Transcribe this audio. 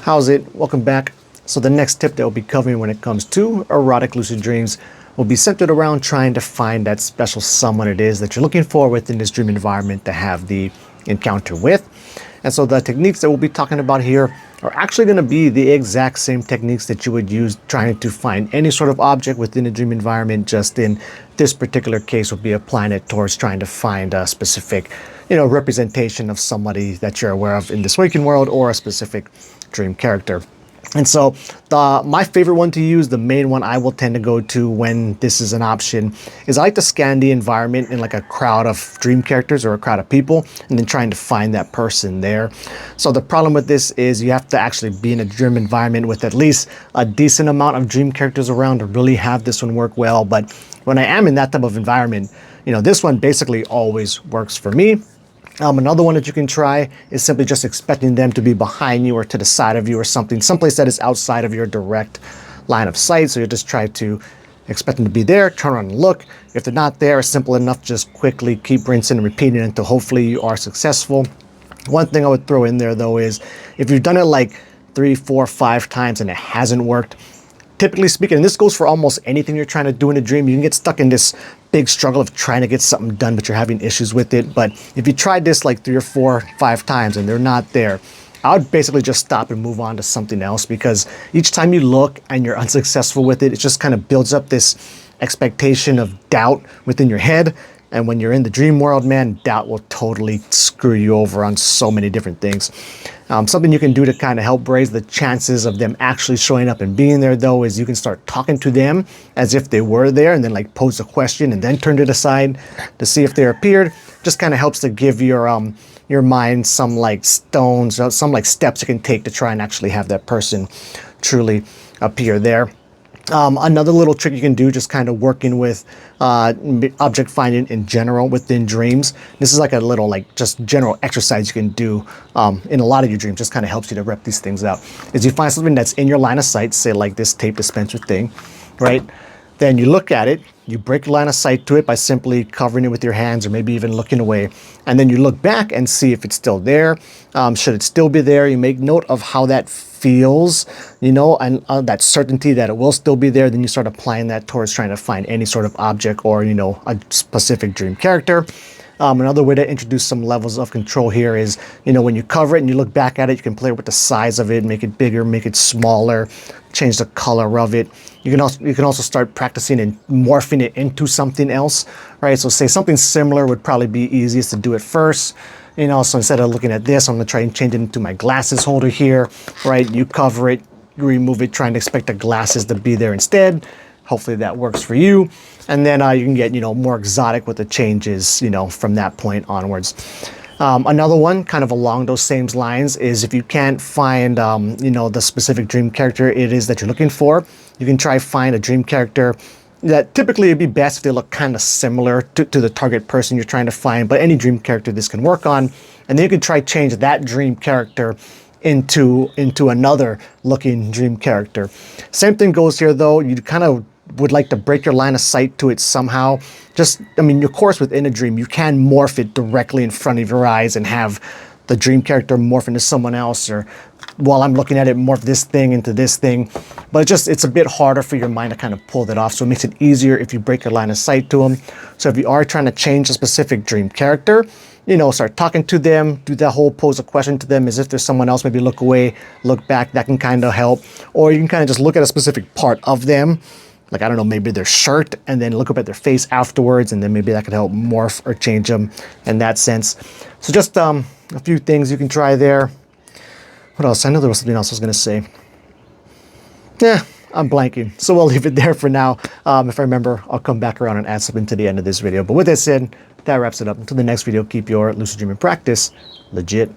How's it? Welcome back. So the next tip that we'll be covering when it comes to erotic lucid dreams will be centered around trying to find that special someone it is that you're looking for within this dream environment to have the encounter with. And so the techniques that we'll be talking about here are actually going to be the exact same techniques that you would use trying to find any sort of object within a dream environment. Just in this particular case, we'll be applying it towards trying to find a specific, representation of somebody that you're aware of in this waking world or a specific dream character. And so my favorite one to use, the main one I will tend to go to when this is an option, is I like to scan the environment in like a crowd of dream characters or a crowd of people and then trying to find that person there. So the problem with this is you have to actually be in a dream environment with at least a decent amount of dream characters around to really have this one work well. But when I am in that type of environment, this one basically always works for me. Another one that you can try is simply just expecting them to be behind you or to the side of you or something, someplace that is outside of your direct line of sight. So you just try to expect them to be there, turn around and look. If they're not there, it's simple enough, just quickly keep rinsing and repeating until hopefully you are successful. One thing I would throw in there though is if you've done it like 3, 4, 5 times and it hasn't worked, typically speaking, and this goes for almost anything you're trying to do in a dream, you can get stuck in this big struggle of trying to get something done, but you're having issues with it. But if you tried this like 3 or 4, 5 times and they're not there, I would basically just stop and move on to something else, because each time you look and you're unsuccessful with it, it just kind of builds up this expectation of doubt within your head. And when you're in the dream world, man, doubt will totally screw you over on so many different things. Something you can do to kind of help raise the chances of them actually showing up and being there, though, is you can start talking to them as if they were there and then like pose a question and then turn it aside to see if they appeared. Just kind of helps to give your mind some like stones, some like steps you can take to try and actually have that person truly appear there. Another little trick you can do, just kind of working with object finding in general within dreams. This is like a little just general exercise you can do in a lot of your dreams. Just kind of helps you to rep these things out. Is you find something that's in your line of sight, say like this tape dispenser thing, right? Then you look at it, you break your line of sight to it by simply covering it with your hands or maybe even looking away. And then you look back and see if it's still there. Should it still be there, you make note of how that feels, and that certainty that it will still be there. Then you start applying that towards trying to find any sort of object or, a specific dream character. Another way to introduce some levels of control here is, when you cover it and you look back at it, you can play with the size of it, make it bigger, make it smaller, change the color of it. You can also start practicing and morphing it into something else, right? So say something similar would probably be easiest to do it first. So instead of looking at this, I'm gonna try and change it into my glasses holder here, right? You cover it, you remove it, trying to expect the glasses to be there instead. Hopefully that works for you. And then you can get, more exotic with the changes, from that point onwards. Another one kind of along those same lines is if you can't find, the specific dream character it is that you're looking for, you can try find a dream character that typically it'd be best if they look kind of similar to the target person you're trying to find, but any dream character this can work on. And then you can try change that dream character into another looking dream character. Same thing goes here though. You kind of would like to break your line of sight to it somehow. Of course, within a dream, you can morph it directly in front of your eyes and have the dream character morph into someone else, or while I'm looking at it, morph this thing into this thing. But it's a bit harder for your mind to kind of pull that off. So it makes it easier if you break your line of sight to them. So if you are trying to change a specific dream character, start talking to them, do that whole pose a question to them as if there's someone else, maybe look away, look back, that can kind of help. Or you can kind of just look at a specific part of them, like, I don't know, maybe their shirt, and then look up at their face afterwards, and then maybe that could help morph or change them in that sense. So just a few things you can try there. What else? I know there was something else I was going to say. Yeah, I'm blanking. So we'll leave it there for now. If I remember, I'll come back around and add something to the end of this video. But with that said, that wraps it up. Until the next video, keep your lucid dreaming practice legit.